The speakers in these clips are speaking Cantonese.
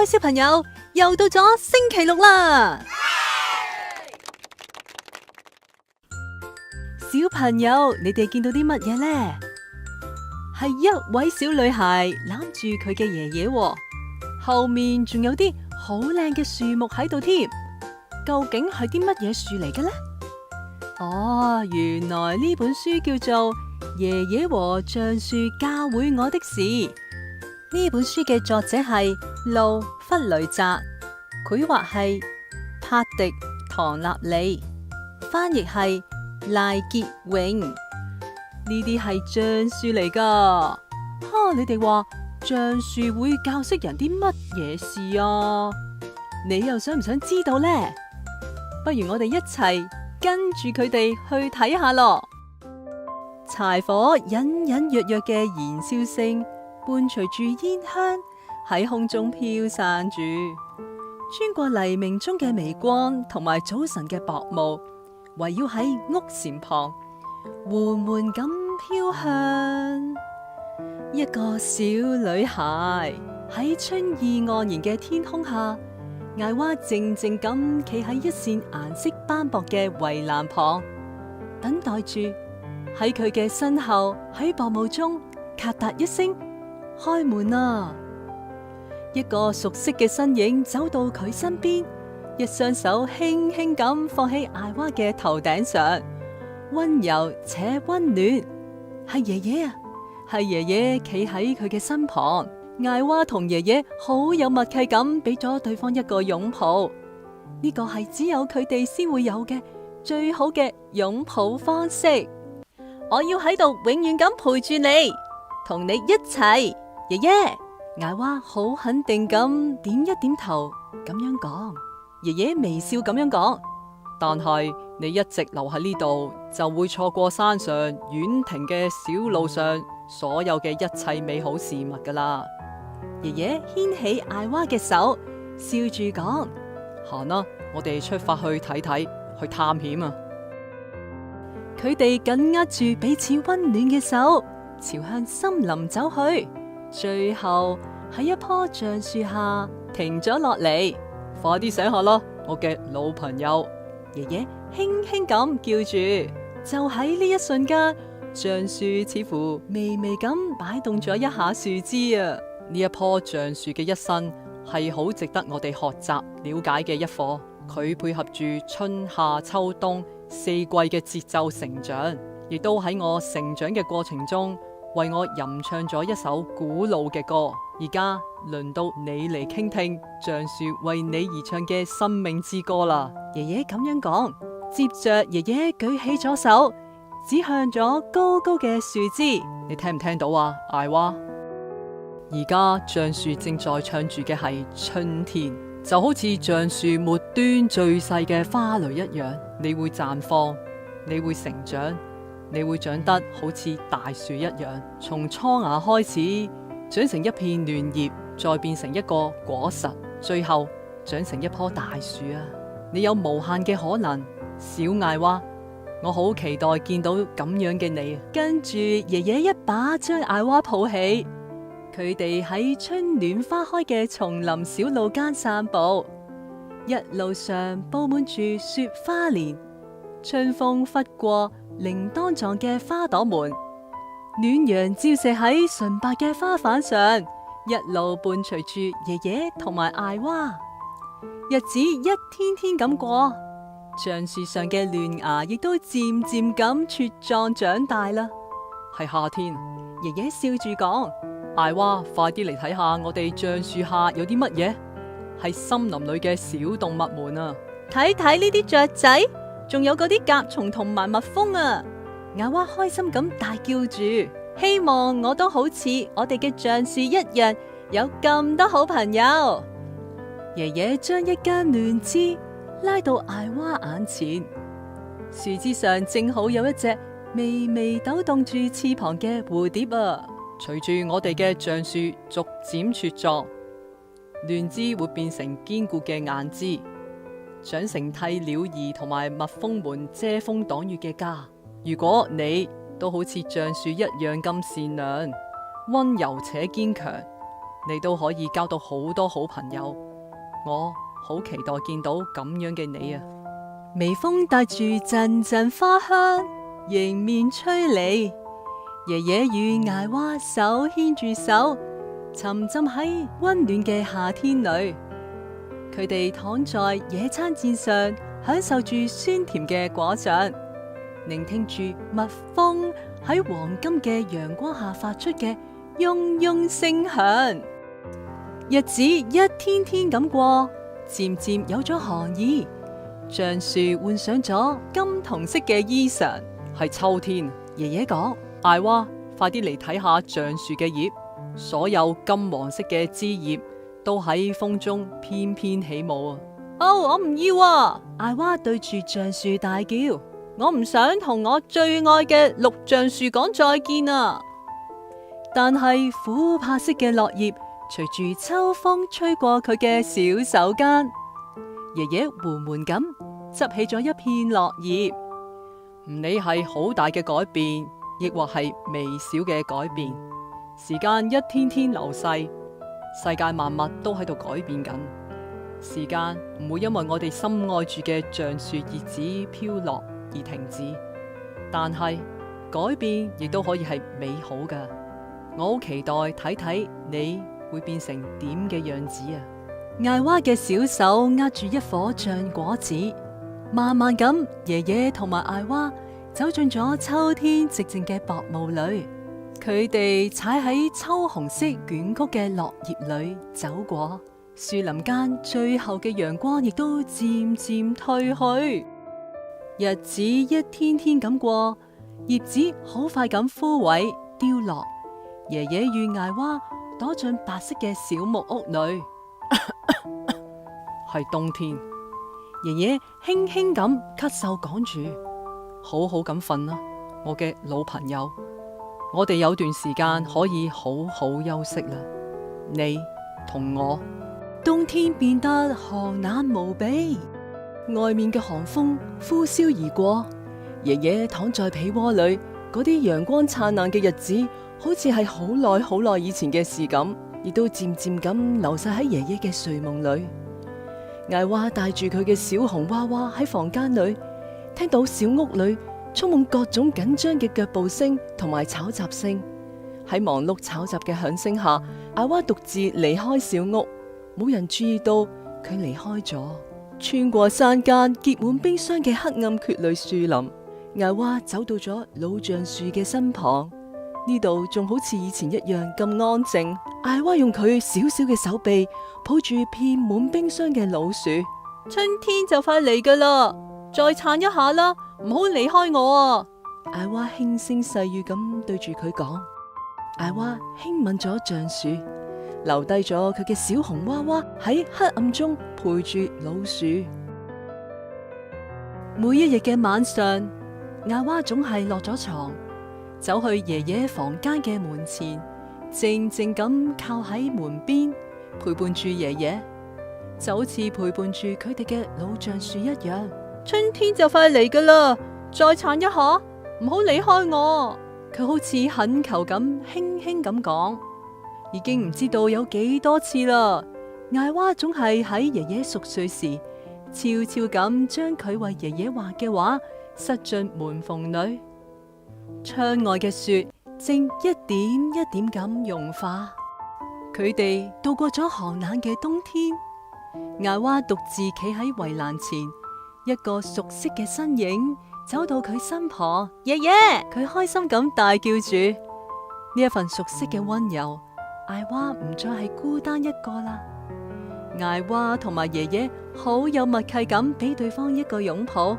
位小朋友，又到咗星期六啦！小朋友，你哋見到啲乜嘢呢？係一位小女孩攬住佢嘅爺爺喎，後面仲有啲好靚嘅樹木喺度添。究竟係啲乜嘢樹嚟嘅呢？哦，原來呢本書叫做《爺爺和橡樹教會我的事》。呢本書嘅作者係路弗雷澤，繪畫係帕迪唐納利，翻譯係賴潔穎。呢啲係橡樹嚟噶。你哋話橡樹會教識人啲乜嘢事啊？你又想唔想知道呢？不如我哋一齊跟住佢哋去睇下咯。柴火隱隱約約嘅燃燒聲伴隨住煙香喺空中飄散住，穿過黎明中嘅微光同埋早晨嘅薄霧，圍繞喺屋檐旁，緩緩咁飄向一個小女孩。喺春意盎然嘅天空下，艾娃靜靜咁企喺一扇顏色斑駁嘅圍欄旁，等待住。喺佢嘅身後，喺薄霧中咔嗒一聲開門啦。一個熟悉嘅身影走到佢身邊，一雙手輕輕咁放喺艾娃嘅頭頂上，溫柔且溫暖。係爺爺啊！係爺爺企喺佢嘅身旁。艾娃同爺爺好有默契咁俾咗對方一個擁抱。呢個係只有佢哋先會有嘅最好嘅擁抱方式。我要喺度永遠咁陪住你，同你一齊，爺爺。艾娃好肯定咁點一點頭，咁樣講。爺爺微笑咁樣講，但係你一直留喺呢度，就會錯過山上遠庭嘅小路上所有嘅一切美好事物噶啦。爺爺牽起艾娃嘅手，笑住講：行啦，我哋出發去睇睇，去探險啊！佢哋緊握住彼此溫暖嘅手，朝向森林走去。最後喺一棵橡樹下停咗落嚟。快啲醒下啦，我嘅老朋友！爺爺輕輕咁叫住。就喺呢一瞬間，橡樹似乎微微咁擺動咗一下樹枝啊！呢一棵橡樹嘅一生係好值得我哋學習了解嘅一課。佢配合住春夏秋冬四季嘅節奏成長，亦都喺我成長嘅過程中為我吟唱咗一首古老嘅歌。而家輪到你嚟傾聽橡樹為你而唱嘅生命之歌啦。爺爺咁樣講，接着爺爺舉起咗手，指向咗高高嘅樹枝。你聽唔聽到啊，艾娃？而家橡樹正在唱住嘅係春天，就好似橡樹末端最細嘅花蕾一樣。你會綻放，你會成長，你會長得好似大樹一樣，從蒼芽開始長成一片嫩葉，再變成一個果實，最後長成一棵大樹啊！你有無限嘅可能，小艾娃，我好期待見到咁樣嘅你。跟住爺爺一把將艾娃抱起，佢哋喺春暖花開嘅叢林小路間散步，一路上布滿住雪花蓮，春風拂過鈴鐺狀嘅花朵們，暖陽照射喺純白嘅花瓣上，一路伴隨住爺爺同埋艾娃。日子一天天咁過，橡樹上嘅嫩芽亦都漸漸咁茁壯長大啦。係夏天，爺爺笑住講：艾娃，快啲嚟睇下我哋橡樹下有啲乜嘢？係森林裏嘅小動物們啊！睇睇呢啲雀仔，仲有嗰啲甲蟲同埋蜜蜂啊！艾娃開心咁大叫住，希望我都好似我哋嘅橡樹一樣，有咁多好朋友。爺爺將一根嫩枝拉到艾娃眼前，樹枝上正好有一隻微微抖動住翅膀嘅蝴蝶啊！隨住我哋嘅橡樹逐漸茁壯，嫩枝會變成堅固嘅硬枝，長成替鳥兒同埋蜜蜂們遮風擋雨嘅家。如果你都好似橡樹一樣咁善良、溫柔且堅強，你都可以交到好多好朋友。我好期待見到咁樣嘅你啊！微風帶住陣陣花香，迎面吹嚟。爺爺與艾娃手牽住手，沉浸喺溫暖嘅夏天裏。佢哋躺在野餐墊上，享受住酸甜嘅果醬，聆聽住蜜蜂喺黃金嘅陽光下發出嘅嗡嗡聲響。日子一天天咁過，漸漸有咗寒意，橡樹換上咗金銅色嘅衣裳。係秋天，爺爺講：艾娃，快啲嚟睇下橡樹嘅葉，所有金黃色嘅枝葉都喺風中翩翩起舞啊！哦，我唔要啊！艾娃對住橡樹大叫：我唔想同我最愛嘅綠橡樹講再見啊！但係琥珀色嘅落葉隨住秋風吹過佢嘅小手間，爺爺緩緩咁執起咗一片落葉。唔理係好大嘅改變，亦或係微小嘅改變，時間一天天流逝，世界萬物都喺度改變緊。時間唔會因為我哋深愛住嘅橡樹葉子飄落而停止，但係改變亦都可以係美好㗎。我好期待睇睇你會變成點嘅樣子啊！艾娃嘅小手握住一顆橡果子，慢慢咁，爺爺同埋艾娃走進咗秋天寂靜嘅薄霧裏。佢哋踩喺秋紅色捲曲嘅落葉裏走過，樹林間最後嘅陽光亦都漸漸退去。日子一天天咁過，葉子好快咁枯萎凋落。爺爺與艾娃躲進白色嘅小木屋裏。係冬天，爺爺輕輕咁咳嗽講住：好好咁瞓啦，我嘅老朋友。我哋有段時間可以好好休息啦，你同我。冬天變得寒冷無比，外面嘅寒風呼嘯而過。爺爺躺在被窩裏，嗰啲陽光燦爛嘅日子，好似係好耐好耐以前嘅事咁，亦都漸漸咁流逝喺爺爺嘅睡夢裏。艾娃帶住佢嘅小熊娃娃喺房間裏，聽到小屋裏充滿各種緊張嘅腳步聲同埋吵雜聲。喺忙碌吵雜嘅響聲下，艾娃獨自離開小屋，冇人注意到佢離開咗。穿過山間結滿冰霜嘅黑暗蕨類樹林，艾娃走到咗老橡樹嘅身旁。呢度仲好似以前一樣咁安靜。艾娃用佢小小嘅手臂抱住遍滿冰霜嘅老樹。春天就快嚟噶啦，再撐一下啦，唔好離開我啊！艾娃輕聲細語咁對住佢講。艾娃輕吻咗橡樹，留低咗佢嘅小熊娃娃喺黑暗中陪住老樹。每一日嘅晚上，艾娃總係落咗床，走去爺爺房間嘅門前，靜靜咁靠喺門邊，陪伴住爺爺，就好似陪伴住佢哋嘅老橡樹一樣。春天就快嚟噶啦，再撐一下，唔好離開我。佢好似懇求咁，輕輕咁講，已經唔知道有幾多次啦。艾娃總係喺爺爺熟睡時，悄悄咁將佢為爺爺畫嘅畫塞進門縫裏。窗外嘅雪正一點一點咁融化，佢哋度過咗寒冷嘅冬天。艾娃獨自企喺圍欄前，一個熟悉嘅身影走到佢身旁。爺爺，佢開心咁大叫住。呢一份熟悉嘅溫柔，艾娃唔再係孤單一個啦。艾娃同埋爺爺好有默契咁俾對方一個擁抱，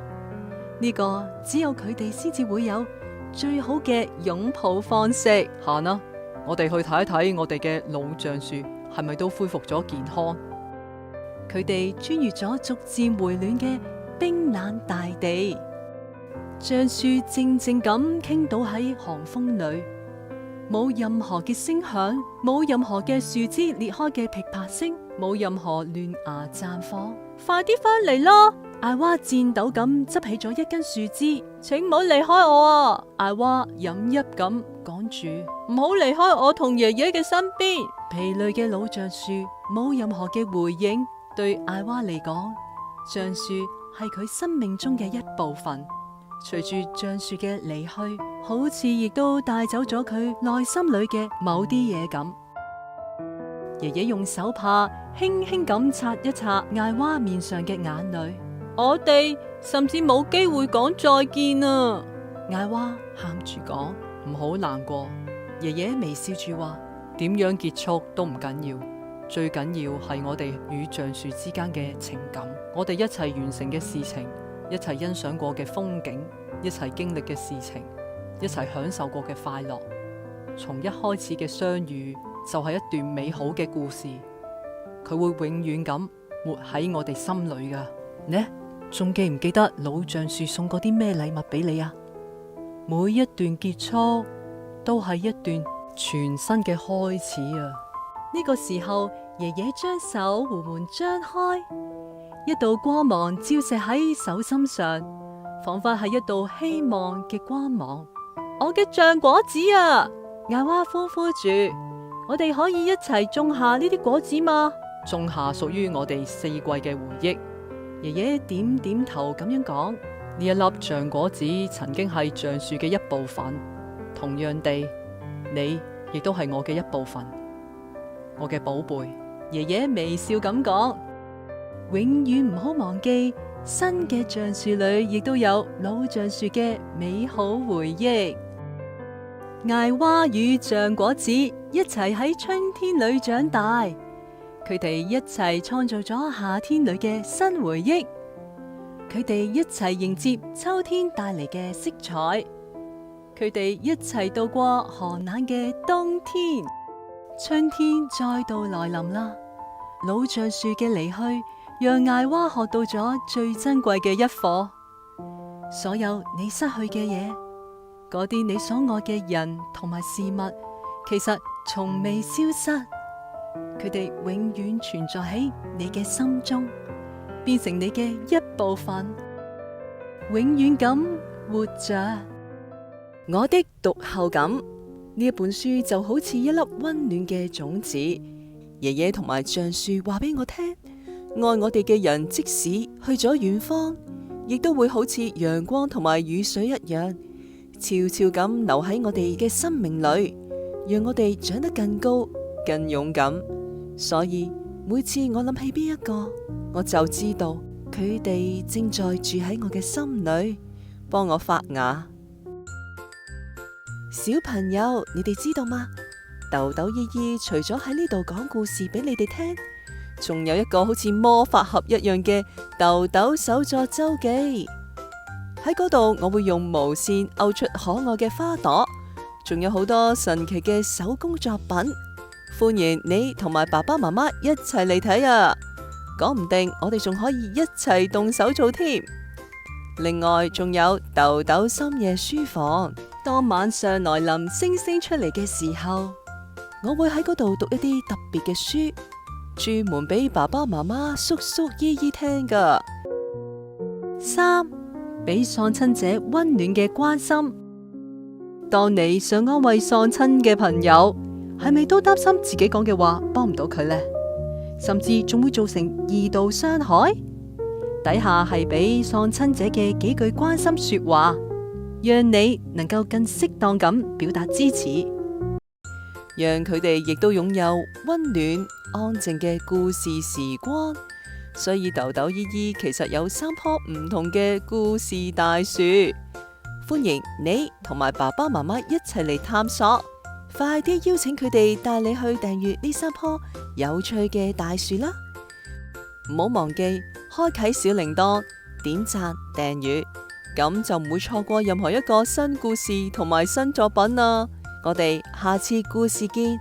呢個只有佢哋先至會有最好嘅擁抱方式。行啦，我哋去睇一睇我哋嘅老橡樹係咪都恢復咗健康。佢哋穿越咗逐漸回暖嘅冰冷大地，橡樹靜靜咁傾倒喺寒風裏，冇任何嘅聲響，冇任何嘅樹枝裂開嘅噼啪聲，冇任何亂芽綻放。快啲翻嚟啦！艾娃顫抖咁執起咗一根樹枝，請唔好離開我啊！艾娃飲泣咁講住，唔好離開我同爺爺嘅身邊，疲累嘅老橡樹冇任何嘅回應。對艾娃嚟講，橡樹係佢生命中嘅一部分。隨住橡樹嘅離去，好似亦都帶走咗佢內心裏嘅某啲嘢咁。爺爺用手帕輕輕咁擦一擦艾娃面上嘅眼淚。我哋甚至冇機會講再見啊！艾娃喊住講，唔好難過。爺爺微笑住話，點樣結束都唔緊要，最緊要係我哋與橡樹之間嘅情感，我哋一齊完成嘅事情，一齊欣賞過嘅風景，一齊經歷嘅事情，一齊享受過嘅快樂。從一開始嘅相遇就係一段美好嘅故事，佢會永遠咁活喺我哋心裏噶。呢，仲記唔記得老橡樹送過啲咩禮物俾你啊？每一段結束都係一段全新嘅開始啊！呢個時候，爺爺將手緩緩張開，一道光芒照射喺手心上，仿佛係一道希望嘅光芒。我嘅橡果子啊！艾娃歡呼住，我哋可以一齊種下呢啲果子嗎？種下屬於我哋四季嘅回憶。爺爺點點頭咁樣講，呢一粒橡果子曾經係橡樹嘅一部分，同樣地，你亦都係我嘅一部分，我嘅寶貝。爺爺微笑咁講，永遠唔好忘記，新嘅橡樹裏亦都有老橡樹嘅美好回憶。艾娃與橡果子一齊喺春天裏長大，佢哋一齊創造咗夏天裏嘅新回憶，佢哋一齊迎接秋天帶嚟嘅色彩，佢哋一齊度過寒冷嘅冬天，春天再度來臨啦。老橡樹嘅離去，讓艾娃學到咗最珍貴嘅一課。所有你失去嘅嘢，嗰啲你所愛嘅人同埋事物，其實從未消失，佢哋永遠存在喺你嘅心中，變成你嘅一部分，永遠咁活着。我的讀後感，呢一本書就好似一粒溫暖嘅種子。爺爺同埋橡樹話俾我聽，愛我哋嘅人即使去咗遠方，亦都會好似陽光同埋雨水一樣，悄悄咁留喺我哋嘅生命裏，讓我哋長得更高、更勇敢。所以每次我諗起邊一個，我就知道佢哋正在住喺我嘅心裏，幫我發芽。小朋友，你哋知道嗎？豆豆姨姨除咗喺呢度講故事俾你哋聽，仲有一個好似魔法盒一樣嘅豆豆手作周記。喺嗰度，我會用毛線勾出可愛嘅花朵，仲有好多神奇嘅手工作品。歡迎你同埋爸爸媽媽一齊嚟睇啊！講唔定我哋仲可以一齊動手做添。另外，仲有豆豆深夜書房。當晚上來臨，星星出嚟嘅時候，我會喺嗰度讀一啲特別嘅書，專門俾爸爸媽媽、叔叔姨姨聽噶。3，俾喪親者溫暖嘅關心。當你想安慰喪親嘅朋友，係咪都擔心自己講嘅話幫唔到佢呢？甚至仲會造成2度傷害？底下係俾喪親者嘅幾句關心說話，讓你能夠更適當咁表達支持，讓佢哋亦都擁有溫暖安靜嘅故事時光。所以豆豆姨姨其實有3棵唔同嘅故事大樹，歡迎你同埋爸爸媽媽一齊嚟探索。快啲邀請佢哋帶你去訂閱呢3棵有趣嘅大樹啦！唔好忘記開啟小鈴鐺、點讚、訂閱，咁就唔會錯過任何一個新故事同埋新作品啦。我哋下次故事見。